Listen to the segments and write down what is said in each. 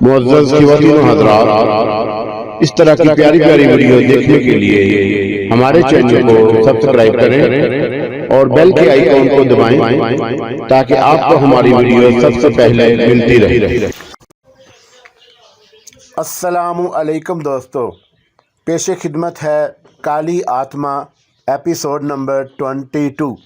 मुअज़्ज़ज़ ख़वातीन व हज़रात, इस तरह की प्यारी प्यारी वीडियो देखने के लिए हमारे चैनल को सब्सक्राइब करें और बेल के आइकॉन को दबाएं ताकि आपको हमारी वीडियो सबसे पहले मिलती रहे। अस्सलामु अलैकुम दोस्तों, पेश खिदमत है काली आत्मा एपिसोड नंबर 22।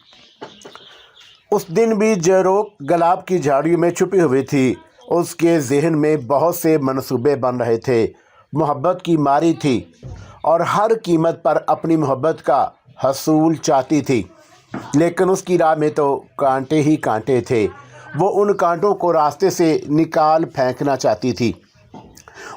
उस दिन भी जेरोक गुलाब की झाड़ियों में छुपी हुई थी। उसके जहन में बहुत से मंसूबे बन रहे थे। मोहब्बत की मारी थी और हर कीमत पर अपनी मोहब्बत का हसूल चाहती थी, लेकिन उसकी राह में तो कांटे ही कांटे थे। वो उन कांटों को रास्ते से निकाल फेंकना चाहती थी।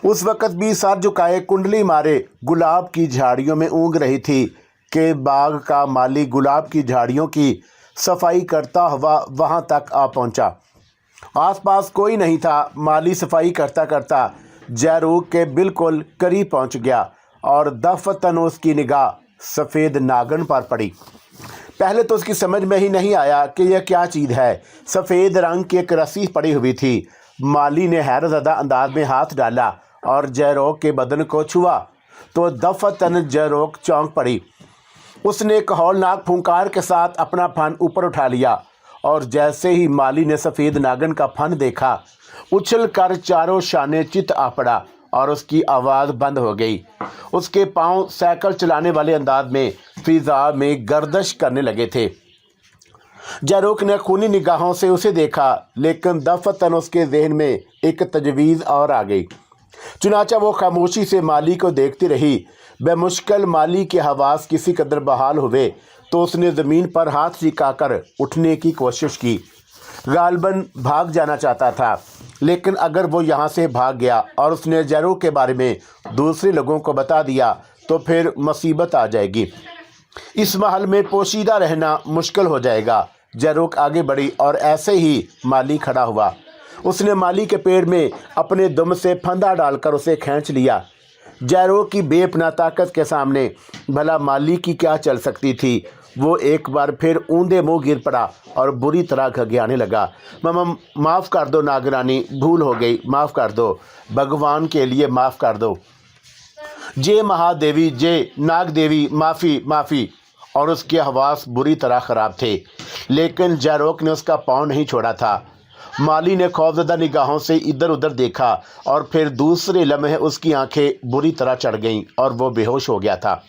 उस वक़्त भी सर झुकाए कुंडली मारे गुलाब की झाड़ियों में ऊँग रही थी कि बाग का माली गुलाब की झाड़ियों की सफाई करता हुआ वहाँ तक आ पहुँचा। आसपास कोई नहीं था। माली सफाई करता करता जेरोक के बिल्कुल करीब पहुँच गया और दफ़तन उसकी निगाह सफ़ेद नागन पर पड़ी। पहले तो उसकी समझ में ही नहीं आया कि यह क्या चीज़ है। सफ़ेद रंग की एक रस्सी पड़ी हुई थी। माली ने हैरतज़दा अंदाज में हाथ डाला और जेरोक के बदन को छुआ तो दफ़तन जेरोक चौंक पड़ी। उसने एक हौलनाक फुंकार के साथ अपना फन ऊपर उठा लिया और जैसे ही माली ने सफ़ेद नागन का फन देखा, उछल कर चारों शाने चित आ पड़ा और उसकी आवाज़ बंद हो गई। उसके पांव साइकिल चलाने वाले अंदाज में फिजा में गर्दिश करने लगे थे। जेरोक ने खूनी निगाहों से उसे देखा, लेकिन दफ़तन उसके जहन में एक तजवीज़ और आ गई। चुनाचा वो खामोशी से माली को देखती रही। बेमुश्किल माली के हवास किसी कदर बहाल हुए तो उसने ज़मीन पर हाथ टिकाकर उठने की कोशिश की। गालबन भाग जाना चाहता था, लेकिन अगर वो यहाँ से भाग गया और उसने जेरोक के बारे में दूसरे लोगों को बता दिया तो फिर मुसीबत आ जाएगी। इस महल में पोशीदा रहना मुश्किल हो जाएगा। जेरोक आगे बढ़ी और ऐसे ही माली खड़ा हुआ। उसने माली के पेड़ में अपने दुम से फंदा डालकर उसे खींच लिया। जेरोक की बेपनाह ताकत के सामने भला माली की क्या चल सकती थी। वो एक बार फिर ऊंधे मुंह गिर पड़ा और बुरी तरह घबराने लगा। माफ़ कर दो नागरानी, भूल हो गई, माफ़ कर दो, भगवान के लिए माफ़ कर दो। जय महादेवी, जय नाग देवी, माफ़ी माफ़ी। और उसके हवास बुरी तरह ख़राब थे, लेकिन जेरोक ने उसका पाँव नहीं छोड़ा था। माली ने खौफज़दा निगाहों से इधर उधर देखा और फिर दूसरे लम्हे उसकी आंखें बुरी तरह चढ़ गईं और वो बेहोश हो गया था।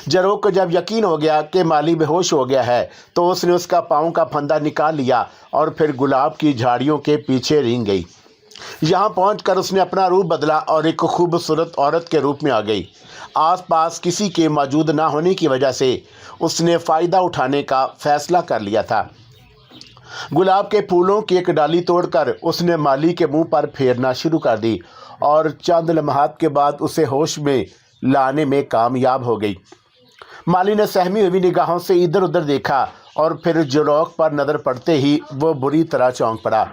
जेरोक को जब यकीन हो गया कि माली बेहोश हो गया है तो उसने उसका पाँव का फंदा निकाल लिया और फिर गुलाब की झाड़ियों के पीछे रेंग गई। यहाँ पहुंचकर उसने अपना रूप बदला और एक खूबसूरत औरत के रूप में आ गई। आसपास किसी के मौजूद ना होने की वजह से उसने फ़ायदा उठाने का फ़ैसला कर लिया था। गुलाब के फूलों की एक डाली तोड़कर उसने माली के मुंह पर फेरना शुरू कर दी और चंद लम्हात के बाद उसे होश में लाने में कामयाब हो गई। माली ने सहमी हुई निगाहों से इधर उधर देखा और फिर जेरोक पर नज़र पड़ते ही वो बुरी तरह चौंक पड़ा।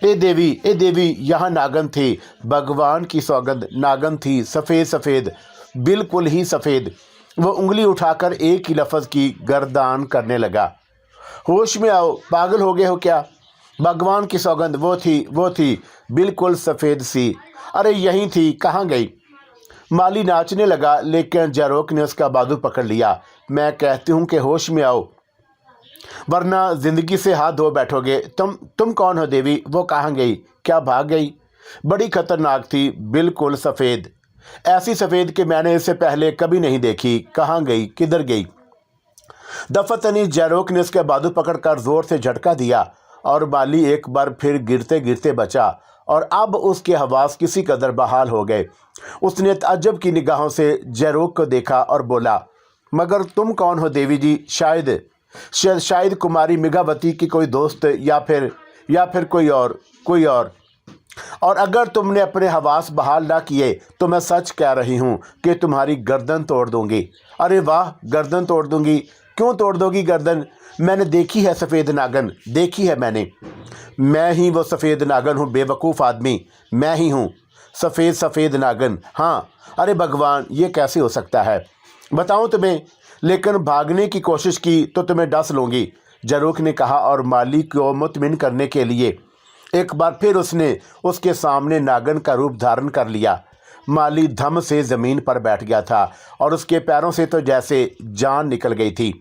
ए देवी, यहाँ नागन थी। भगवान की सौगंध, नागन थी, सफ़ेद सफ़ेद, बिल्कुल ही सफ़ेद। वो उंगली उठाकर एक ही लफ्ज़ की गर्दान करने लगा। होश में आओ, पागल हो गए हो क्या? भगवान की सौगंध, वो थी, बिल्कुल सफ़ेद सी। अरे यहीं थी, कहाँ गई? माली नाचने लगा, लेकिन जेरोक ने उसका बाजू पकड़ लिया। मैं कहती हूँ कि होश में आओ, वरना ज़िंदगी से हाथ धो बैठोगे। तुम कौन हो देवी? वो कहाँ गई? क्या भाग गई? बड़ी खतरनाक थी, बिल्कुल सफ़ेद, ऐसी सफ़ेद कि मैंने इससे पहले कभी नहीं देखी। कहाँ गई? किधर गई? दफ़तनी जेरोक ने उसके बाजू पकड़कर ज़ोर से झटका दिया और माली एक बार फिर गिरते गिरते बचा और अब उसके हवास किसी कदर बहाल हो गए। उसने ताज्जुब की निगाहों से जेरोक को देखा और बोला, मगर तुम कौन हो देवी जी? शायद कुमारी मिघावती की कोई दोस्त या फिर कोई और अगर तुमने अपने हवास बहाल ना किए तो मैं सच कह रही हूँ कि तुम्हारी गर्दन तोड़ दूंगी। अरे वाह, गर्दन तोड़ दूंगी? क्यों तोड़ दोगी गर्दन? मैंने देखी है सफ़ेद नागन, देखी है मैंने। मैं ही वो सफ़ेद नागन हूँ, बेवकूफ़ आदमी, मैं ही हूँ सफ़ेद नागन। हाँ, अरे भगवान, ये कैसे हो सकता है? बताऊँ तुम्हें, लेकिन भागने की कोशिश की तो तुम्हें डस लूँगी, जेरोक ने कहा और माली को मुतमिन करने के लिए एक बार फिर उसने उसके सामने नागन का रूप धारण कर लिया। माली धम से ज़मीन पर बैठ गया था और उसके पैरों से तो जैसे जान निकल गई थी।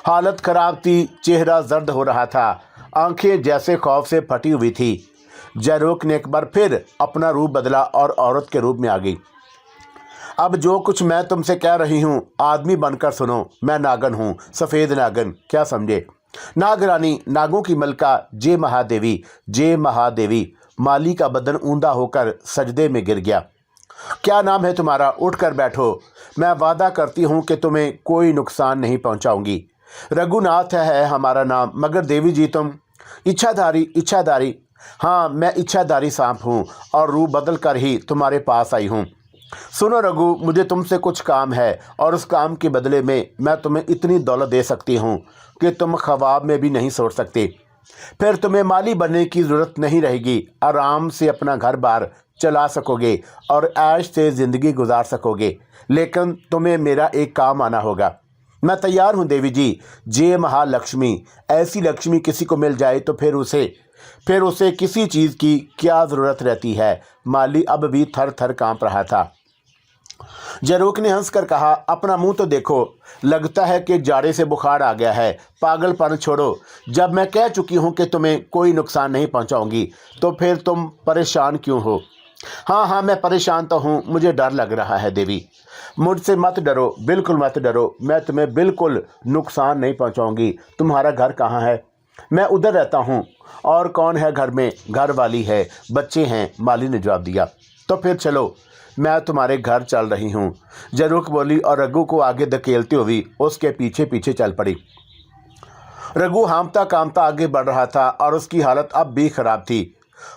हालत खराब थी, चेहरा जर्द हो रहा था, आंखें जैसे खौफ से फटी हुई थी। जयरोक ने एक बार फिर अपना रूप बदला और औरत के रूप में आ गई। अब जो कुछ मैं तुमसे कह रही हूँ आदमी बनकर सुनो। मैं नागन हूँ, सफ़ेद नागन, क्या समझे? नागरानी, नागों की मलका, जय महादेवी, जय महादेवी। माली का बदन ऊंधा होकर सजदे में गिर गया। क्या नाम है तुम्हारा? उठकर बैठो। मैं वादा करती हूँ कि तुम्हें कोई नुकसान नहीं पहुँचाऊँगी। रघुनाथ है हमारा नाम। मगर देवी जी तुम? इच्छाधारी, इच्छाधारी। हाँ, मैं इच्छाधारी सांप हूँ और रूप बदल कर ही तुम्हारे पास आई हूँ। सुनो रघु, मुझे तुमसे कुछ काम है और उस काम के बदले में मैं तुम्हें इतनी दौलत दे सकती हूँ कि तुम ख्वाब में भी नहीं सोच सकते। फिर तुम्हें माली बनने की ज़रूरत नहीं रहेगी। आराम से अपना घर बार चला सकोगे और ऐश से ज़िंदगी गुजार सकोगे। लेकिन तुम्हें मेरा एक काम आना होगा। मैं तैयार हूँ देवी जी। जय महालक्ष्मी। ऐसी लक्ष्मी किसी को मिल जाए तो फिर उसे किसी चीज़ की क्या ज़रूरत रहती है। माली अब भी थर थर काँप रहा था। जयरोक ने हंसकर कहा, अपना मुंह तो देखो, लगता है कि जाड़े से बुखार आ गया है। पागलपन छोड़ो। जब मैं कह चुकी हूँ कि तुम्हें कोई नुकसान नहीं पहुँचाऊँगी तो फिर तुम परेशान क्यों हो? हाँ हाँ, मैं परेशान तो हूँ, मुझे डर लग रहा है देवी। मुझसे मत डरो, बिल्कुल मत डरो। मैं तुम्हें बिल्कुल नुकसान नहीं पहुँचाऊँगी। तुम्हारा घर कहाँ है? मैं उधर रहता हूँ। और कौन है घर में? घर वाली है, बच्चे हैं, माली ने जवाब दिया। तो फिर चलो, मैं तुम्हारे घर चल रही हूँ, जयरोक बोली और रघु को आगे धकेलती हुई उसके पीछे पीछे चल पड़ी। रघु हांफता कांपता आगे बढ़ रहा था और उसकी हालत अब भी खराब थी।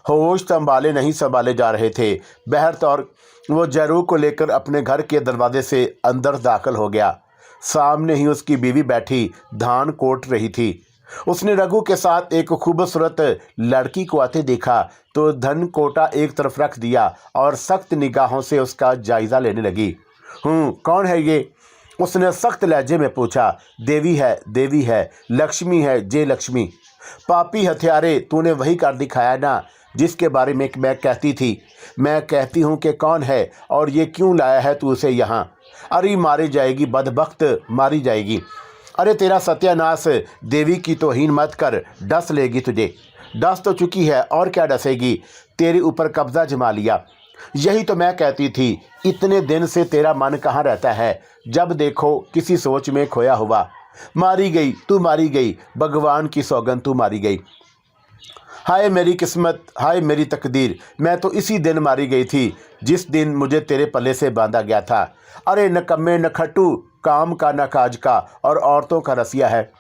होश संभाले जा रहे थे। बहरतौर वो जयरोक को लेकर अपने घर के दरवाजे से अंदर दाखिल हो गया। सामने ही उसकी बीवी बैठी धान कोट रही थी। उसने रघु के साथ एक खूबसूरत लड़की को आते देखा तो धन कोटा एक तरफ रख दिया और सख्त निगाहों से उसका जायज़ा लेने लगी। कौन है ये? उसने सख्त लहजे में पूछा। देवी है, लक्ष्मी है, जय लक्ष्मी। पापी हथियारे, तूने वही कर दिखाया ना जिसके बारे में मैं कहती थी। मैं कहती हूँ कि कौन है और ये क्यों लाया है तू उसे यहाँ? अरे मारी जाएगी, बदबख्त, मारी जाएगी। अरे तेरा सत्यानाश। देवी की तौहीन मत कर, डस लेगी तुझे। डस तो चुकी है और क्या डसेगी? तेरे ऊपर कब्जा जमा लिया। यही तो मैं कहती थी, इतने दिन से तेरा मन कहाँ रहता है? जब देखो किसी सोच में खोया हुआ। मारी गई, तू मारी गई, भगवान की सौगंध, तू मारी गई। हाय मेरी किस्मत, हाय मेरी तकदीर। मैं तो इसी दिन मारी गई थी जिस दिन मुझे तेरे पल्ले से बांधा गया था। अरे नकम्मे, नखट्टू, काम का न काज का और औरतों का रसिया है।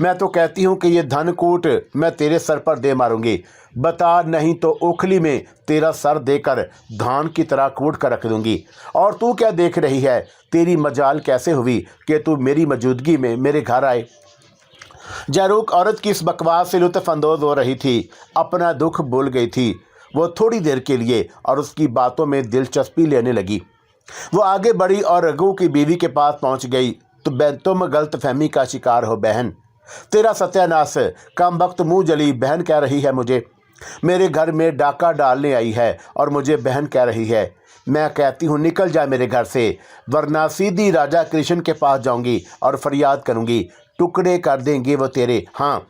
मैं तो कहती हूँ कि ये धनकूट मैं तेरे सर पर दे मारूंगी। बता, नहीं तो ओखली में तेरा सर देकर धान की तरह कूट कर रख दूंगी। और तू क्या देख रही है? तेरी मजाल कैसे हुई कि तू मेरी मौजूदगी में मेरे घर आए? जयरोक औरत की इस बकवास से लुत्फ़अंदोज़ हो रही थी। अपना दुख भूल गई थी वो थोड़ी देर के लिए और उसकी बातों में दिलचस्पी लेने लगी। वो आगे बढ़ी और रघु की बीवी के पास पहुंच गई। तो तुम गलतफहमी का शिकार हो बहन। तेरा सत्यानाश। कम वक्त मुँह जली बहन कह रही है मुझे। मेरे घर में डाका डालने आई है और मुझे बहन कह रही है। मैं कहती हूँ निकल जा मेरे घर से, वरना सीधी राजा कृष्ण के पास जाऊंगी और फरियाद करूंगी। टुकड़े कर देंगे वो तेरे। हाँ,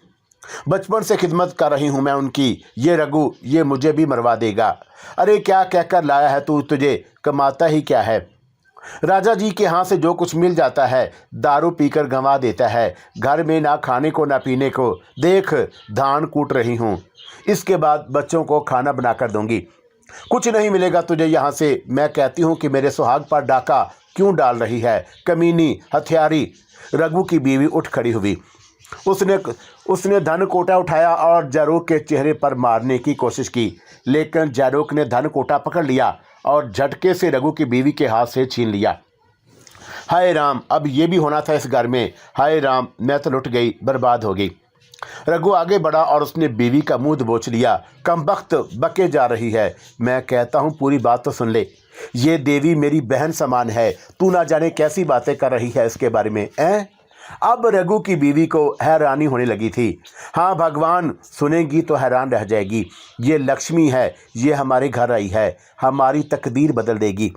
बचपन से खिदमत कर रही हूँ मैं उनकी। ये रघु, ये मुझे भी मरवा देगा। अरे क्या कहकर लाया है तू? तुझे कमाता ही क्या है? राजा जी के यहाँ से जो कुछ मिल जाता है दारू पीकर गंवा देता है। घर में ना खाने को ना पीने को। देख, धान कूट रही हूँ, इसके बाद बच्चों को खाना बनाकर दूंगी। कुछ नहीं मिलेगा तुझे यहाँ से। मैं कहती हूँ कि मेरे सुहाग पर डाका क्यों डाल रही है, कमीनी, हथियारी। रघु की बीवी उठ खड़ी हुई। उसने धन कोटा उठाया और जयरोक के चेहरे पर मारने की कोशिश की, लेकिन जयरोक ने धन कोटा पकड़ लिया और झटके से रघु की बीवी के हाथ से छीन लिया। हाय राम, अब ये भी होना था इस घर में। हाय राम, मैं तो लुट गई, बर्बाद हो गई। रघु आगे बढ़ा और उसने बीवी का मुंह दबोच लिया। कमबख्त, बके जा रही है। मैं कहता हूँ पूरी बात तो सुन ले। ये देवी मेरी बहन समान है। तू ना जाने कैसी बातें कर रही है इसके बारे में। अब रघु की बीवी को हैरानी होने लगी थी। हाँ भगवान, सुनेगी तो हैरान रह जाएगी। ये लक्ष्मी है, ये हमारे घर आई है, हमारी तकदीर बदल देगी।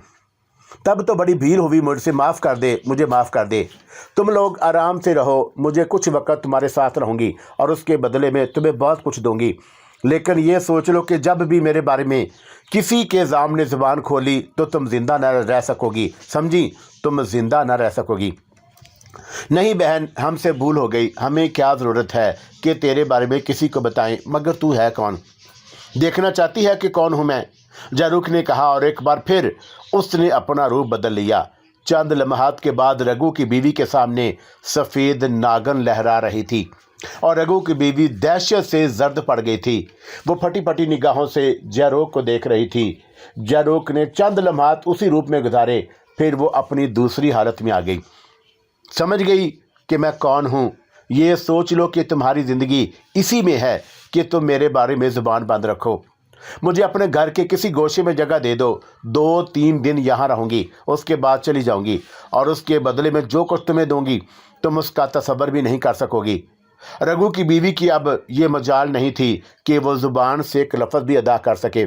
तब तो बड़ी भीड़ हुई, मुझसे माफ़ कर दे, मुझे माफ़ कर दे। तुम लोग आराम से रहो, मुझे कुछ वक्त तुम्हारे साथ रहूँगी और उसके बदले में तुम्हें बहुत कुछ दूंगी। लेकिन ये सोच लो कि जब भी मेरे बारे में किसी के सामने ज़ुबान खोली तो तुम जिंदा न रह सकोगी, समझी? तुम जिंदा न रह सकोगी। नहीं बहन, हमसे भूल हो गई। हमें क्या ज़रूरत है कि तेरे बारे में किसी को बताएं? मगर तू है कौन? देखना चाहती है कि कौन हूँ मैं? जारूक ने कहा और एक बार फिर उसने अपना रूप बदल लिया। चंद लम्हात के बाद रघु की बीवी के सामने सफ़ेद नागन लहरा रही थी और रघु की बीवी दहशत से जर्द पड़ गई थी। वो फटी फटी निगाहों से जयरोक को देख रही थी। जयरोक ने चंद लम्हात उसी रूप में गुजारे, फिर वो अपनी दूसरी हालत में आ गई। समझ गई कि मैं कौन हूँ? ये सोच लो कि तुम्हारी ज़िंदगी इसी में है कि तुम मेरे बारे में ज़ुबान बंद रखो। मुझे अपने घर के किसी गोशे में जगह दे दो, 2-3 दिन यहाँ रहूँगी, उसके बाद चली जाऊँगी और उसके बदले में जो कुछ तुम्हें दूँगी तुम उसका तसव्वुर भी नहीं कर सकोगी। रघु की बीवी की अब ये मजाल नहीं थी कि वो ज़ुबान से एक लफ्ज़ भी अदा कर सके।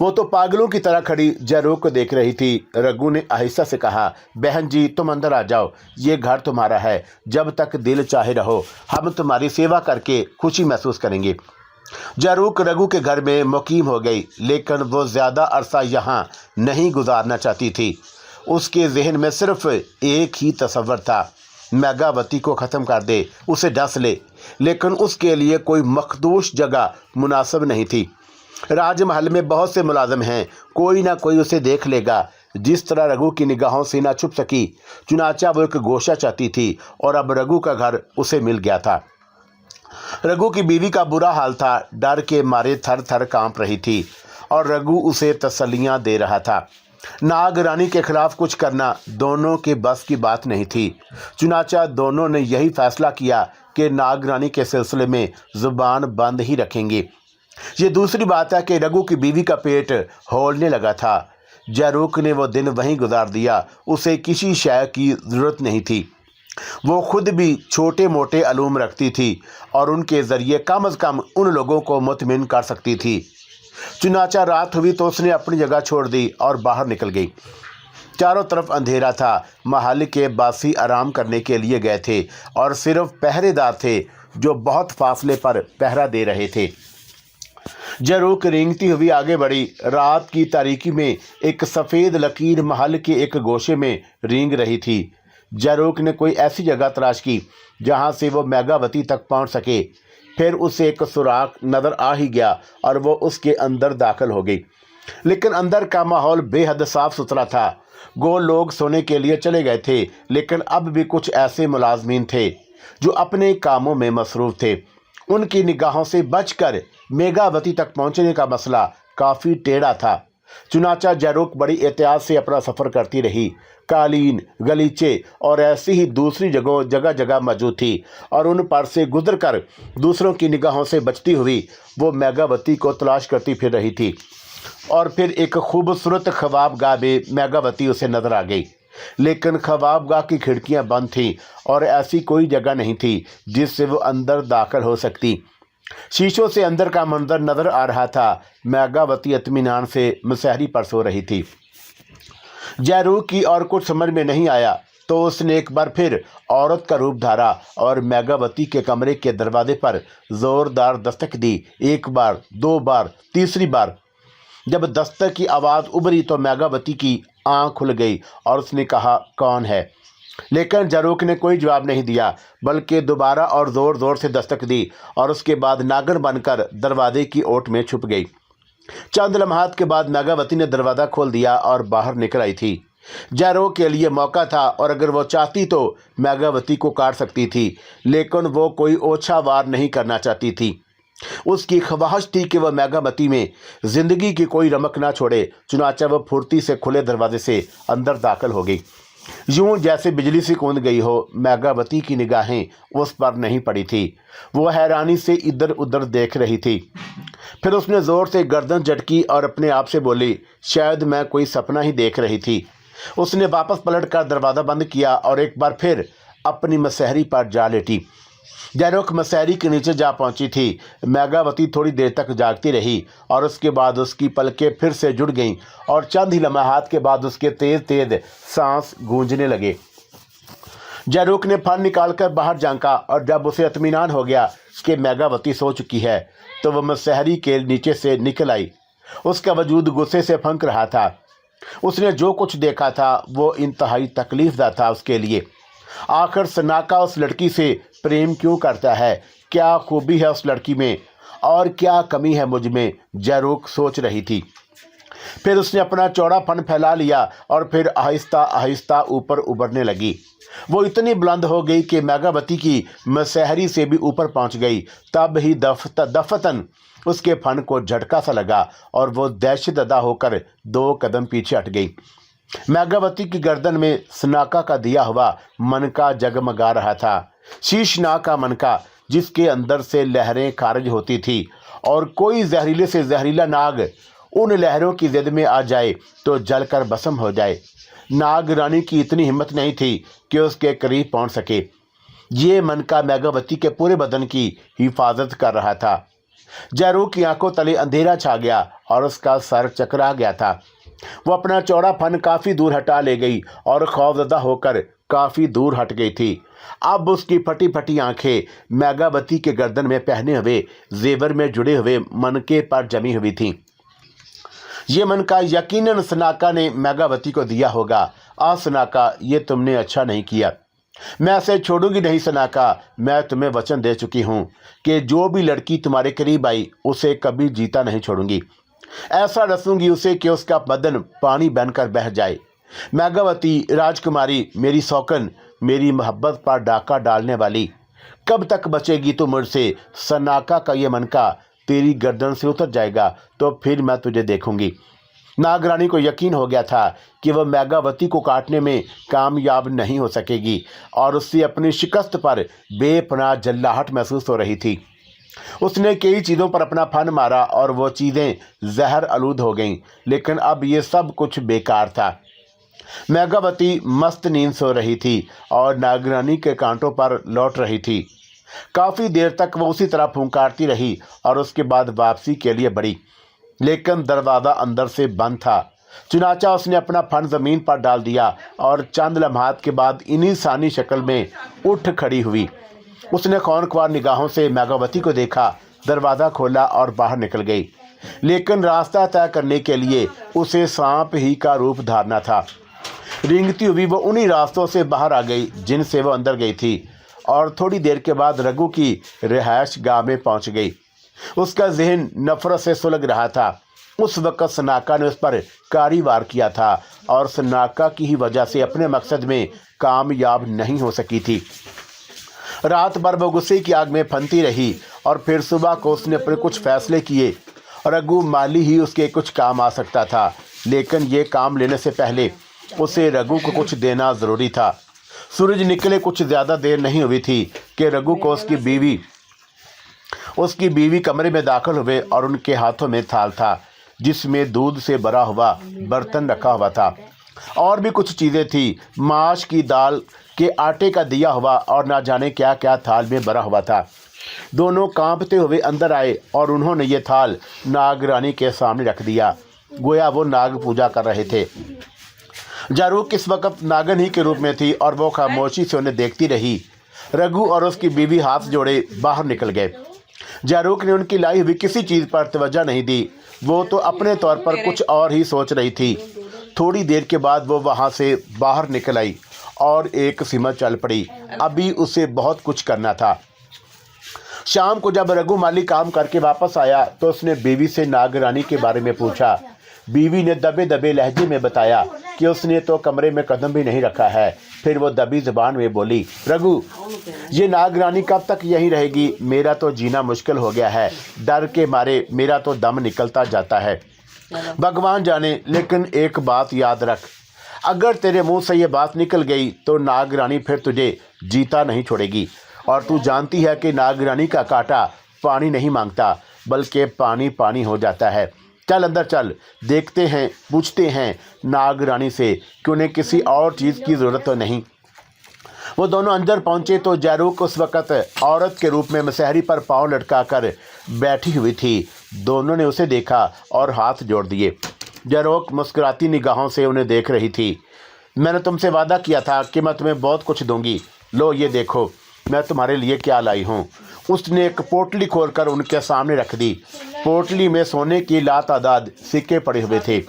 वो तो पागलों की तरह खड़ी जयरोक को देख रही थी। रघु ने आहिस्ता से कहा, बहन जी तुम अंदर आ जाओ, ये घर तुम्हारा है, जब तक दिल चाहे रहो, हम तुम्हारी सेवा करके खुशी महसूस करेंगे। जयरोक रघु के घर में मुकीम हो गई, लेकिन वो ज़्यादा अरसा यहाँ नहीं गुजारना चाहती थी। उसके जहन में सिर्फ एक ही तसव्वुर था, मेघावती को ख़त्म कर दे, उसे डस ले। लेकिन उसके लिए कोई मखदूश जगह मुनासिब नहीं थी। राजमहल में बहुत से मुलाजिम हैं, कोई ना कोई उसे देख लेगा। जिस तरह रघु की निगाहों से ना छुप सकी, चुनाचा वो एक गोशा चाहती थी और अब रघु का घर उसे मिल गया था। रघु की बीवी का बुरा हाल था, डर के मारे थर थर कांप रही थी और रघु उसे तसल्लियां दे रहा था। नाग रानी के खिलाफ कुछ करना दोनों के बस की बात नहीं थी। चुनाचा दोनों ने यही फैसला किया कि नाग रानी के सिलसिले में ज़ुबान बंद ही रखेंगे। ये दूसरी बात है कि रघु की बीवी का पेट होलने लगा था। जयरोक ने वो दिन वहीं गुजार दिया, उसे किसी शय की ज़रूरत नहीं थी। वो खुद भी छोटे मोटे अलूम रखती थी और उनके ज़रिए कम से कम उन लोगों को मुतमिन कर सकती थी। चुनाचा रात हुई तो उसने अपनी जगह छोड़ दी और बाहर निकल गई। चारों तरफ अंधेरा था। महल के बासी आराम करने के लिए गए थे और सिर्फ पहरेदार थे जो बहुत फासले पर पहरा दे रहे थे। जयरोक रेंगती हुई आगे बढ़ी। रात की तारीकी में एक सफ़ेद लकीर महल के एक गोशे में रेंग रही थी। जयरोक ने कोई ऐसी जगह तलाश की जहाँ से वो मेघावती तक पहुँच सके। फिर उसे एक सुराख नज़र आ ही गया और वो उसके अंदर दाखिल हो गई। लेकिन अंदर का माहौल बेहद साफ़ सुथरा था। गो लोग सोने के लिए चले गए थे, लेकिन अब भी कुछ ऐसे मुलाजमीन थे जो अपने कामों में मसरूफ़ थे। उनकी निगाहों से बचकर मेघावती तक पहुंचने का मसला काफ़ी टेढ़ा था। चुनाचा जयरोक बड़ी एहतियात से अपना सफ़र करती रही। कालीन, गलीचे और ऐसी ही दूसरी जगह जगह मौजूद थी और उन पर से गुजरकर दूसरों की निगाहों से बचती हुई वो मेघावती को तलाश करती फिर रही थी। और फिर एक खूबसूरत ख्वाबगाह में मेघावती उसे नजर आ गई। लेकिन ख्वाबगाह की खिड़कियां बंद थीं और ऐसी कोई जगह नहीं थी जिससे वो अंदर दाखिल हो सकती। शीशों से अंदर का मंजर नजर आ रहा था। मेघावती इत्मीनान से मुसहरी पर सो रही थी। जयरोक की और कुछ समझ में नहीं आया तो उसने एक बार फिर औरत का रूप धारा और मेघावती के कमरे के दरवाजे पर जोरदार दस्तक दी। एक बार, 2 बार, तीसरी बार जब दस्तक की आवाज़ उभरी तो मेघावती की आँख खुल गई और उसने कहा, कौन है? लेकिन जयरोक ने कोई जवाब नहीं दिया, बल्कि दोबारा और ज़ोर ज़ोर से दस्तक दी और उसके बाद नागन बनकर दरवाजे की ओट में छुप गई। चंद लम्हात के बाद मेघावती ने दरवाज़ा खोल दिया और बाहर निकल आई थी। जयरोक के लिए मौका था और अगर वो चाहती तो मेघावती को काट सकती थी, लेकिन वो कोई ओछा वार नहीं करना चाहती थी। उसकी ख्वाहिश थी कि वह मेघावती में ज़िंदगी की कोई रमक ना छोड़े। चुनाचा वह फुर्ती से खुले दरवाजे से अंदर दाखिल हो गई। यूं जैसे बिजली से कूद गई हो। मेघावती की निगाहें उस पर नहीं पड़ी थी। वो हैरानी से इधर उधर देख रही थी। फिर उसने ज़ोर से गर्दन झटकी और अपने आप से बोली, शायद मैं कोई सपना ही देख रही थी। उसने वापस पलटकर दरवाज़ा बंद किया और एक बार फिर अपनी मसहरी पर जा लेटी। जयरोक मसहरी के नीचे जा पहुंची थी। मेघावती थोड़ी देर तक जागती रही और उसके बाद उसकी पलकें फिर से जुड़ गईं और चंद ही लम्हात के बाद उसके तेज तेज सांस गूंजने लगे। जयरोक ने फन निकालकर बाहर झांका और जब उसे इत्मीनान हो गया कि मेघावती सो चुकी है तो वह मसहरी के नीचे से निकल आई। उसका वजूद गुस्से से फंक रहा था। उसने जो कुछ देखा था वो इंतहाई तकलीफदा था उसके लिए। आखिर सनाका उस लड़की से प्रेम क्यों करता है? क्या खूबी है उस लड़की में और क्या कमी है मुझ में? जयरोक सोच रही थी। फिर उसने अपना चौड़ा फन फैला लिया और फिर आहिस्ता आहिस्ता ऊपर उभरने लगी। वो इतनी बुलंद हो गई कि मेघावती की मसहरी से भी ऊपर पहुंच गई। तब ही दफतन उसके फन को झटका सा लगा और वो दहशतज़दा होकर 2 कदम पीछे हट गई। मेघावती की गर्दन में सनाका का दिया हुआ मनका जगमगा रहा था। शीशनाग का मनका जिसके अंदर से लहरें खारिज होती थी और कोई जहरीले से जहरीला नाग उन लहरों की ज़द में आ जाए तो जलकर भस्म हो जाए। नाग रानी की इतनी हिम्मत नहीं थी कि उसके करीब पहुंच सके। ये मनका मेघावती के पूरे बदन की हिफाजत कर रहा था। जयरोक की आंखों तले अंधेरा छा गया और उसका सर चकरा गया था। वो अपना चौड़ा फन काफ़ी दूर हटा ले गई और खौफजदा होकर काफ़ी दूर हट गई थी। अब उसकी फटी फटी आंखें मेघावती के गर्दन में पहने हुए जेवर में जुड़े हुए मनके पर जमी हुई थीं। ये मनका यकीनन सनाका ने मेघावती को दिया होगा। सनाका, ये तुमने अच्छा नहीं किया। मैं ऐसे छोड़ूंगी नहीं सनाका। मैं तुम्हें वचन दे चुकी हूँ कि जो भी लड़की तुम्हारे करीब आई उसे कभी जीता नहीं छोड़ूंगी। ऐसा रसूंगी उसे कि उसका बदन पानी बनकर बह जाए। मेघावती राजकुमारी, मेरी सौकन, मेरी मोहब्बत पर डाका डालने वाली, कब तक बचेगी तू मुझसे? सनाका का ये मनका तेरी गर्दन से उतर जाएगा तो फिर मैं तुझे देखूंगी। नागरानी को यकीन हो गया था कि वह मेघावती को काटने में कामयाब नहीं हो सकेगी और उससे अपनी शिकस्त पर बेपनाह जल्लाहट महसूस हो रही थी। उसने कई चीज़ों पर अपना फन मारा और वो चीज़ें जहर आलूद हो गईं, लेकिन अब ये सब कुछ बेकार था। मेघावती मस्त नींद सो रही थी और नागरानी के कांटों पर लौट रही थी। काफ़ी देर तक वो उसी तरह फूंकारती रही और उसके बाद वापसी के लिए बढ़ी, लेकिन दरवाज़ा अंदर से बंद था। चुनाचा उसने अपना फन ज़मीन पर डाल दिया और चंद लम्हात के बाद इंसानी शक्ल में उठ खड़ी हुई। उसने खौनख्वार निगाहों से मेघावती को देखा, दरवाज़ा खोला और बाहर निकल गई। लेकिन रास्ता तय करने के लिए उसे सांप ही का रूप धारना था। रेंगती हुई वो उन्हीं रास्तों से बाहर आ गई जिनसे वो अंदर गई थी और थोड़ी देर के बाद रघु की रिहायश गाह में पहुंच गई। उसका जहन नफरत से सुलग रहा था। उस वक़्त सनाका ने उस पर कारी वार किया था और सनाका की ही वजह से अपने मकसद में कामयाब नहीं हो सकी थी। रात भर वो गुस्से की आग में फनती रही और फिर सुबह को उसने अपने कुछ फैसले किए। रघु माली ही उसके कुछ काम आ सकता था, लेकिन ये काम लेने से पहले उसे रघु को कुछ देना ज़रूरी था। सूरज निकले कुछ ज़्यादा देर नहीं हुई थी कि रघु को उसकी बीवी कमरे में दाखिल हुए और उनके हाथों में थाल था जिसमें दूध से भरा हुआ बर्तन रखा हुआ था और भी कुछ चीज़ें थी। माश की दाल के आटे का दिया हुआ और ना जाने क्या क्या थाल में भरा हुआ था। दोनों कांपते हुए अंदर आए और उन्होंने ये थाल नागरानी के सामने रख दिया, गोया वो नाग पूजा कर रहे थे। जयरोक इस वक्त नागन ही के रूप में थी और वो खामोशी से उन्हें देखती रही। रघु और उसकी बीवी हाथ जोड़े बाहर निकल गए। जयरोक ने उनकी लाई हुई किसी चीज़ पर तवज्जो नहीं दी। वो तो अपने तौर पर कुछ और ही सोच रही थी। थोड़ी देर के बाद वो वहाँ से बाहर निकल आई और एक सिमत चल पड़ी। अभी उसे बहुत कुछ करना था। शाम को जब रघु माली काम करके वापस आया तो उसने बीवी से नागरानी के बारे में पूछा। बीवी ने दबे दबे लहजे में बताया कि उसने तो कमरे में कदम भी नहीं रखा है। फिर वो दबी जुबान में बोली, रघु, ये नागरानी कब तक यहीं रहेगी? मेरा तो जीना मुश्किल हो गया है। डर के मारे मेरा तो दम निकलता जाता है। भगवान जाने, लेकिन एक बात याद रख, अगर तेरे मुंह से ये बात निकल गई तो नागरानी फिर तुझे जीता नहीं छोड़ेगी। और तू जानती है कि नागरानी का कांटा पानी नहीं मांगता बल्कि पानी पानी हो जाता है। चल अंदर चल, देखते हैं, पूछते हैं नागरानी से कि उन्हें किसी और चीज़ की ज़रूरत तो नहीं। वो दोनों अंदर पहुंचे तो जयरूख उस वक़्त औरत के रूप में मसहरी पर पांव लटकाकर बैठी हुई थी। दोनों ने उसे देखा और हाथ जोड़ दिए। जयरूख मुस्कुराती निगाहों से उन्हें देख रही थी। मैंने तुमसे वादा किया था कि मैं तुम्हें बहुत कुछ दूंगी। लो ये देखो मैं तुम्हारे लिए क्या लाई हूँ। उसने एक पोटली खोलकर उनके सामने रख दी। पोटली में सोने की लातादाद सिक्के पड़े हुए थे।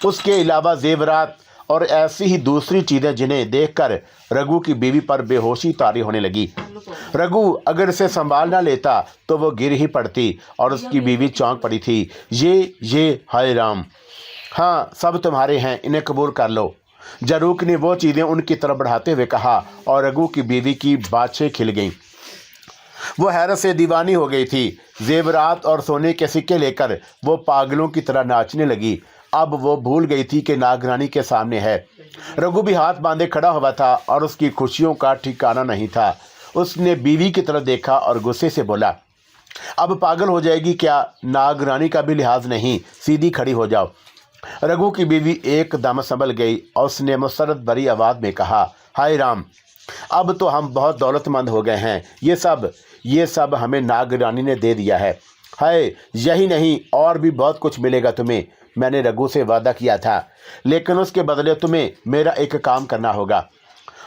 उसके अलावा जेवरात और ऐसी ही दूसरी चीज़ें जिन्हें देखकर रघु की बीवी पर बेहोशी तारी होने लगी। रघु अगर इसे संभाल ना लेता तो वो गिर ही पड़ती और उसकी बीवी चौंक पड़ी थी। ये हाय राम, हाँ सब तुम्हारे हैं, इन्हें कबूल कर लो। जयरूख ने वो चीज़ें उनकी तरफ बढ़ाते हुए कहा और रघु की बीवी की बाछें खिल गईं। वो हैरत से दीवानी हो गई थी। जेवरात और सोने के सिक्के लेकर वो पागलों की तरह नाचने लगी। अब वो भूल गई थी कि नागरानी के सामने है। रघु भी हाथ बांधे खड़ा हुआ था और उसकी खुशियों का ठिकाना नहीं था। उसने बीवी की तरफ देखा और गुस्से से बोला, अब पागल हो जाएगी क्या? नागरानी का भी लिहाज नहीं, सीधी खड़ी हो जाओ। रघु की बीवी एकदम संभल गई और उसने मुसरत भरी आवाज़ में कहा, हाय राम, अब तो हम बहुत दौलतमंद हो गए हैं। ये सब हमें नागरानी ने दे दिया है। हाय, यही नहीं और भी बहुत कुछ मिलेगा तुम्हें। मैंने रघु से वादा किया था, लेकिन उसके बदले तुम्हें मेरा एक काम करना होगा।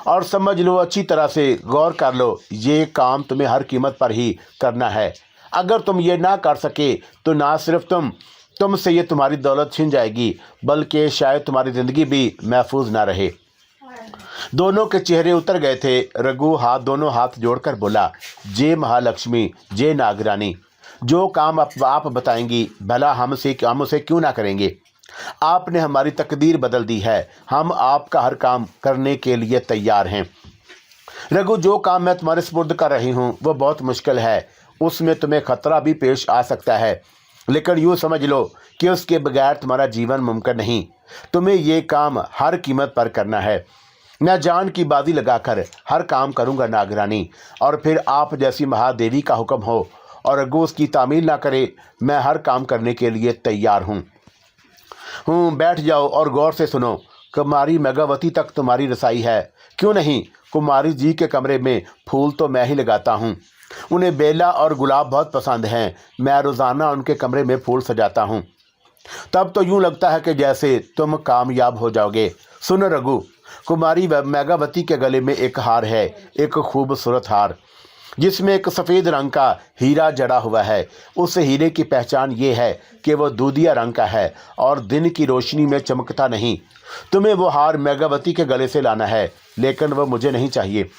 और समझ लो, अच्छी तरह से गौर कर लो, ये काम तुम्हें हर कीमत पर ही करना है। अगर तुम ये ना कर सके तो ना सिर्फ तुमसे ये तुम्हारी दौलत छिन जाएगी, बल्कि शायद तुम्हारी ज़िंदगी भी महफूज ना रहे। दोनों के चेहरे उतर गए थे। रघु दोनों हाथ जोड़कर बोला, जय महालक्ष्मी, जय नागरानी, जो काम आप बताएंगी भला हम उसे क्यों ना करेंगे। आपने हमारी तकदीर बदल दी है। हम आपका हर काम करने के लिए तैयार हैं। रघु, जो काम मैं तुम्हारे सुपुर्द कर रही हूँ वो बहुत मुश्किल है। उसमें तुम्हें खतरा भी पेश आ सकता है, लेकिन यूँ समझ लो कि उसके बगैर तुम्हारा जीवन मुमकिन नहीं। तुम्हें ये काम हर कीमत पर करना है। मैं जान की बाजी लगाकर हर काम करूंगा नागरानी, और फिर आप जैसी महादेवी का हुक्म हो और रघु उसकी तामील ना करे, मैं हर काम करने के लिए तैयार हूँ। बैठ जाओ और गौर से सुनो। कुमारी मेघावती तक तुम्हारी रसाई है। क्यों नहीं, कुमारी जी के कमरे में फूल तो मैं ही लगाता हूँ। उन्हें बेला और गुलाब बहुत पसंद हैं। मैं रोज़ाना उनके कमरे में फूल सजाता हूँ। तब तो यूँ लगता है कि जैसे तुम कामयाब हो जाओगे। सुनो रघु, कुमारी मेघावती के गले में एक हार है, एक खूबसूरत हार जिसमें एक सफ़ेद रंग का हीरा जड़ा हुआ है। उस हीरे की पहचान ये है कि वह दूधिया रंग का है और दिन की रोशनी में चमकता नहीं। तुम्हें वो हार मेघावती के गले से लाना है, लेकिन वह मुझे नहीं चाहिए।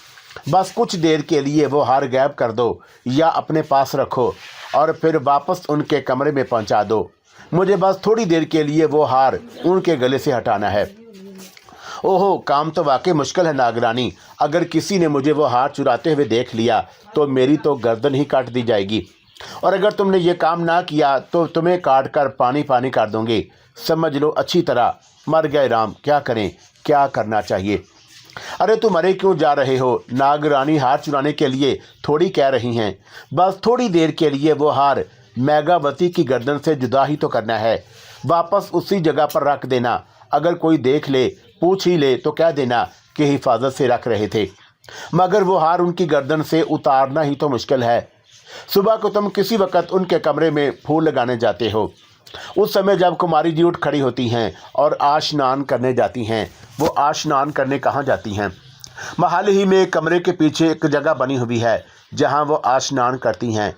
बस कुछ देर के लिए वो हार गायब कर दो या अपने पास रखो और फिर वापस उनके कमरे में पहुंचा दो। मुझे बस थोड़ी देर के लिए वो हार उनके गले से हटाना है। ओहो, काम तो वाकई मुश्किल है नागरानी। अगर किसी ने मुझे वो हार चुराते हुए देख लिया तो मेरी तो गर्दन ही काट दी जाएगी, और अगर तुमने ये काम ना किया तो तुम्हें काट कर पानी पानी कर दूंगी। समझ लो अच्छी तरह मर गए राम। क्या करें, क्या करना चाहिए? अरे तुम मरे क्यों जा रहे हो? नागरानी हार चुराने के लिए थोड़ी कह रही हैं। बस थोड़ी देर के लिए वो हार मेघावती की गर्दन से जुदा ही तो करना है। वापस उसी जगह पर रख देना। अगर कोई देख ले, पूछ ही ले, तो कह देना कि हिफाजत से रख रहे थे। मगर वो हार उनकी गर्दन से उतारना ही तो मुश्किल है। सुबह को तुम किसी वक्त उनके कमरे में फूल लगाने जाते हो। उस समय जब कुमारी जी उठ खड़ी होती हैं और आशनान करने जाती हैं। वो आशनान करने कहाँ जाती हैं? महल ही में कमरे के पीछे एक जगह बनी हुई है जहाँ वो आशनान करती हैं।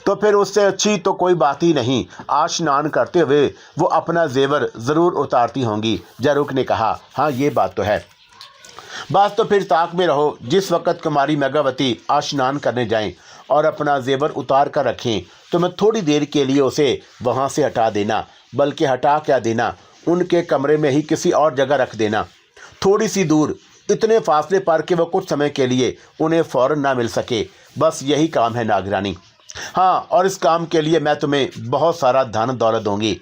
तो फिर उससे अच्छी तो कोई बात ही नहीं। आशनान करते हुए वो अपना जेवर ज़रूर उतारती होंगी। जयरूख ने कहा, हाँ ये बात तो है। बस तो फिर ताक में रहो। जिस वक़्त कुमारी मेघावती आशनान करने जाएं और अपना जेवर उतार कर रखें तो मैं थोड़ी देर के लिए उसे वहाँ से हटा देना। बल्कि हटा क्या देना, उनके कमरे में ही किसी और जगह रख देना, थोड़ी सी दूर, इतने फासले पर कि वो कुछ समय के लिए उन्हें फ़ौरन ना मिल सके। बस यही काम है नागरानी। हाँ, और इस काम के लिए मैं तुम्हें बहुत सारा धन दौलत दूंगी,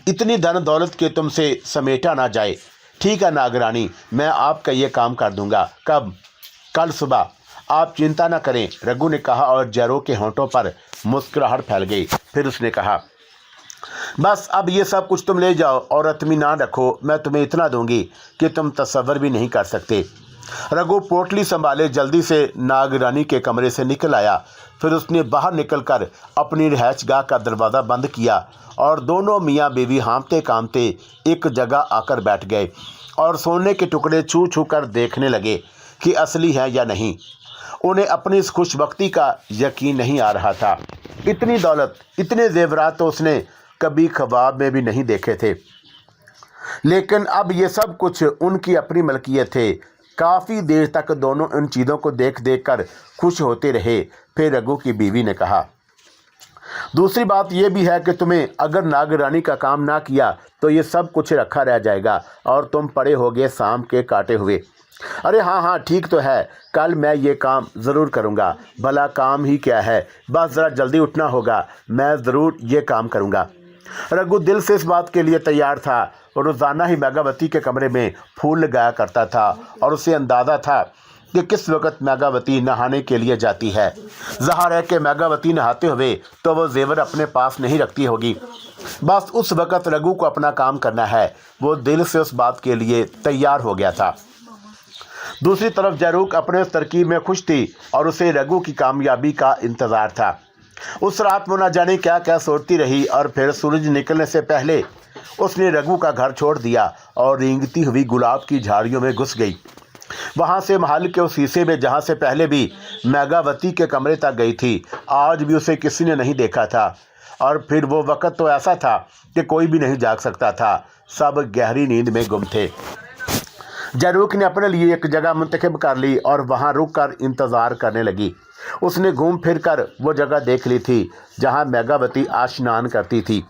इतनी धन दौलत के तुमसे समेटा ना जाए। ठीक है नागरानी, मैं आपका ये काम कर दूंगा। कब? कल सुबह। आप चिंता ना करें, रघु ने कहा और जयरूख के होंठों पर मुस्कुराहट फैल गई। फिर उसने कहा, बस अब ये सब कुछ तुम ले जाओ और इत्मीनान रखो। मैं तुम्हें इतना दूंगी कि तुम तसव्वुर भी नहीं कर सकते। रघु पोटली संभाले जल्दी से नागरानी के कमरे से निकल आया। फिर उसने बाहर निकलकर अपनी रिहाइशगाह का दरवाज़ा बंद किया और दोनों मियाँ बीवी हाँफते कांपते एक जगह आकर बैठ गए और सोने के टुकड़े छू छू कर देखने लगे कि असली है या नहीं। उन्हें अपनी इस खुशबख्ती का यकीन नहीं आ रहा था। इतनी दौलत, इतने जेवरात तो उसने कभी ख्वाब में भी नहीं देखे थे, लेकिन अब ये सब कुछ उनकी अपनी मलकियत थे। काफ़ी देर तक दोनों इन चीज़ों को देख देख कर खुश होते रहे। फिर रघु की बीवी ने कहा, दूसरी बात यह भी है कि तुम्हें अगर नागरानी का काम ना किया तो ये सब कुछ रखा रह जाएगा और तुम पड़े होगे शाम के काटे हुए। अरे हाँ हाँ, ठीक तो है, कल मैं ये काम ज़रूर करूँगा। भला काम ही क्या है, बस ज़रा जल्दी उठना होगा, मैं ज़रूर ये काम करूँगा। रघु दिल से इस बात के लिए तैयार था। रोज़ाना ही मेघावती के कमरे में फूल लगाया करता था और उसे अंदाज़ा था कि किस वक्त मेघावती नहाने के लिए जाती है। ज़ाहिर है कि मेघावती नहाते हुए तो वो जेवर अपने पास नहीं रखती होगी। बस उस वक्त रघु को अपना काम करना है। वो दिल से उस बात के लिए तैयार हो गया था। दूसरी तरफ जहरूक अपने उस तरकीब में खुश थी और उसे रघु की कामयाबी का इंतज़ार था। उस रात वो न जाने क्या क्या सोचती रही और फिर सूरज निकलने से पहले उसने रघु का घर छोड़ दिया और रेंगती हुई गुलाब की झाड़ियों में घुस गई। वहाँ से महल के उस हिस्से में जहाँ से पहले भी मेघावती के कमरे तक गई थी, आज भी उसे किसी ने नहीं देखा था। और फिर वो वक़्त तो ऐसा था कि कोई भी नहीं जाग सकता था, सब गहरी नींद में गुम थे। जहरूक ने अपने लिए एक जगह मुंतखब कर ली और वहाँ रुक कर इंतज़ार करने लगी। उसने घूम फिर कर वो जगह देख ली थी जहाँ मेघावती स्नान करती थी।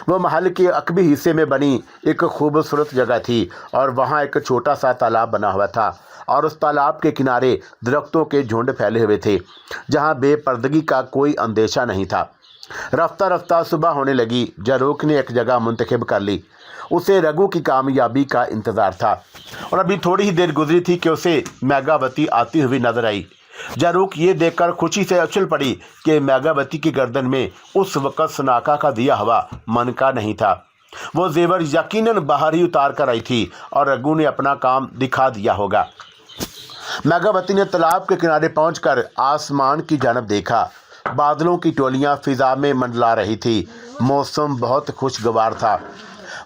वो महल के अकबी हिस्से में बनी एक खूबसूरत जगह थी और वहाँ एक छोटा सा तालाब बना हुआ था और उस तालाब के किनारे दरख्तों के झुंड फैले हुए थे जहाँ बेपर्दगी का कोई अंदेशा नहीं था। रफ्ता रफ्ता सुबह होने लगी। जहरूक ने एक जगह मुंतखब कर ली। उसे रघु की कामयाबी का इंतज़ार था और अभी थोड़ी ही देर गुजरी थी कि उसे मेघावती आती हुई नजर आई। जहरूक ये देखकर खुशी से उछल पड़ी कि मेघावती की गर्दन में उस वक़्त सनाका का दिया हुआ मन का नहीं था। वो जेवर यकीनन बाहर ही उतार कर आई थी और रघु ने अपना काम दिखा दिया होगा। मेघावती ने तालाब के किनारे पहुंचकर आसमान की जानब देखा। बादलों की टोलियां फिजा में मंडला रही थी। मौसम बहुत खुशगवार था।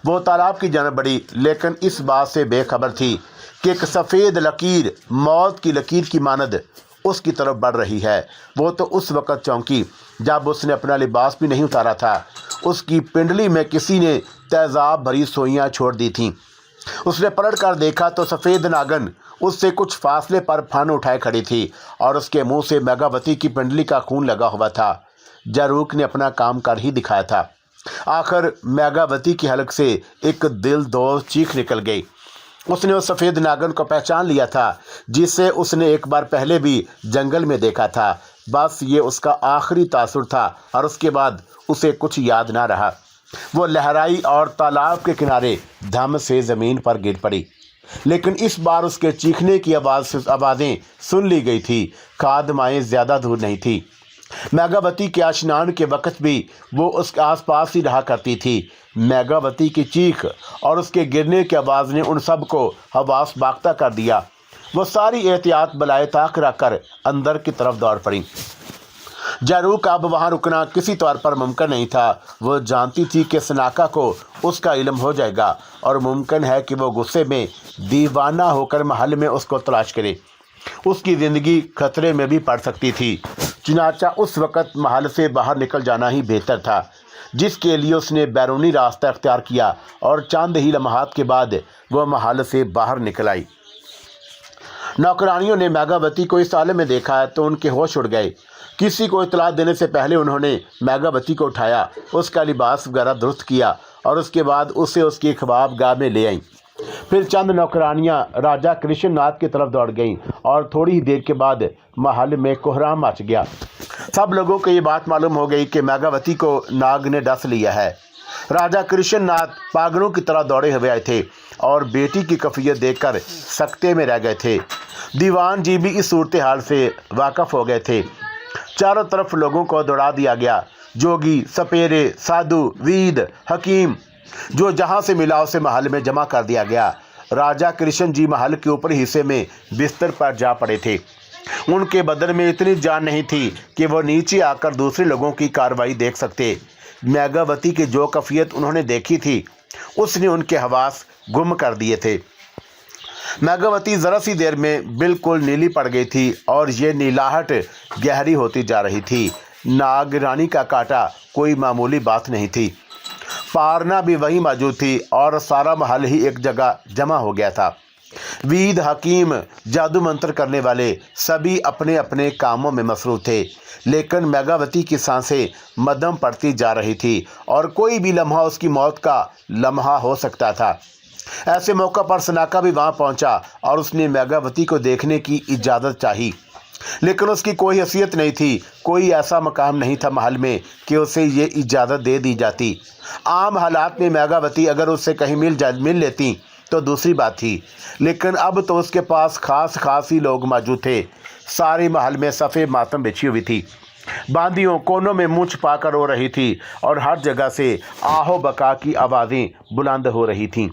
वो तालाब की जानब बढ़ी, लेकिन इस बात से बेखबर थी कि एक सफ़ेद लकीर मौत की लकीर की मानद उसकी तरफ बढ़ रही है। वो तो उस वक़्त चौंकी जब उसने अपना लिबास भी नहीं उतारा था। उसकी पिंडली में किसी ने तेज़ाब भरी सोइयां छोड़ दी थीं। उसने पलट कर देखा तो सफ़ेद नागन उससे कुछ फासले पर फन उठाए खड़ी थी और उसके मुंह से मेघावती की पिंडली का खून लगा हुआ था। जहरूक ने अपना काम कर ही दिखाया था। आखिर मेघावती की हलक से एक दिलदोज़ चीख निकल गई। उसने उस सफ़ेद नागन को पहचान लिया था जिसे उसने एक बार पहले भी जंगल में देखा था। बस ये उसका आखिरी तासुर था और उसके बाद उसे कुछ याद ना रहा। वो लहराई और तालाब के किनारे धम से ज़मीन पर गिर पड़ी, लेकिन इस बार उसके चीखने की आवाज़ें सुन ली गई थी। खादमाएँ ज़्यादा दूर नहीं थी। मेघावती के स्नान के वक़्त भी वो उसके आसपास ही रहा करती थी। मेघावती की चीख और उसके गिरने की आवाज़ ने उन सब को हवास बाख्ता कर दिया। वो सारी एहतियात बलाए ताक रख कर अंदर की तरफ दौड़ पड़ी। जहरूक अब वहाँ रुकना किसी तौर पर मुमकिन नहीं था। वो जानती थी कि सनाका को उसका इल्म हो जाएगा और मुमकिन है कि वो गुस्से में दीवाना होकर महल में उसको तलाश करे। उसकी ज़िंदगी खतरे में भी पड़ सकती थी। चुनाचा उस वक़्त महल से बाहर निकल जाना ही बेहतर था, जिसके लिए उसने बैरूनी रास्ता अख्तियार किया और चंद ही लम्हात के बाद वह महल से बाहर निकल आई। नौकरानियों ने मेघावती को इस हालत में देखा तो उनके होश उड़ गए। किसी को इतला देने से पहले उन्होंने मेघावती को उठाया, उसका लिबास वगैरह दुरुस्त किया और उसके बाद उसे उसकी ख्वाबगाह में ले आईं। फिर चंद नौकरानियां राजा कृष्णनाथ की तरफ दौड़ गईं और थोड़ी ही देर के बाद महल में कोहराम मच गया। सब लोगों को ये बात मालूम हो गई कि मेघावती को नाग ने डस लिया है। राजा कृष्णनाथ पागलों की तरह दौड़े हुए आए थे और बेटी की कफियत देखकर सकते में रह गए थे। दीवान जी भी इस सूरत हाल से वाकफ़ हो गए थे। चारों तरफ लोगों को दौड़ा दिया गया। जोगी, सपेरे, साधु, वीद, हकीम जो जहाँ से मिला उसे महल में जमा कर दिया गया। राजा कृष्ण जी महल के ऊपरी हिस्से में बिस्तर पर जा पड़े थे। उनके बदन में इतनी जान नहीं थी कि वो नीचे आकर दूसरे लोगों की कार्रवाई देख सकते। मेघावती की जो कैफियत उन्होंने देखी थी उसने उनके हवास गुम कर दिए थे। मेघावती ज़रा सी देर में बिल्कुल नीली पड़ गई थी और ये नीलाहट गहरी होती जा रही थी। नागरानी का काटा कोई मामूली बात नहीं थी। पारना भी वहीं मौजूद थी और सारा महल ही एक जगह जमा हो गया था। वीद, हकीम, जादू मंत्र करने वाले सभी अपने अपने कामों में मसरूफ थे, लेकिन मेघावती की सांसें मध्यम पड़ती जा रही थी और कोई भी लम्हा उसकी मौत का लम्हा हो सकता था। ऐसे मौका पर सनाका भी वहां पहुंचा और उसने मेघावती को देखने की इजाज़त चाही, लेकिन उसकी कोई हैसियत नहीं थी। कोई ऐसा मकाम नहीं था महल में कि उसे ये इजाज़त दे दी जाती। आम हालात में मेघावती अगर उससे कहीं मिल लेती तो दूसरी बात थी, लेकिन अब तो उसके पास खास ही लोग मौजूद थे। सारे महल में सफ़ेद मातम बिछी हुई थी। बांदियों कोनों में मुँह छुपा कर रो रही थी और हर जगह से आहो बका की आवाज़ें बुलंद हो रही थीं।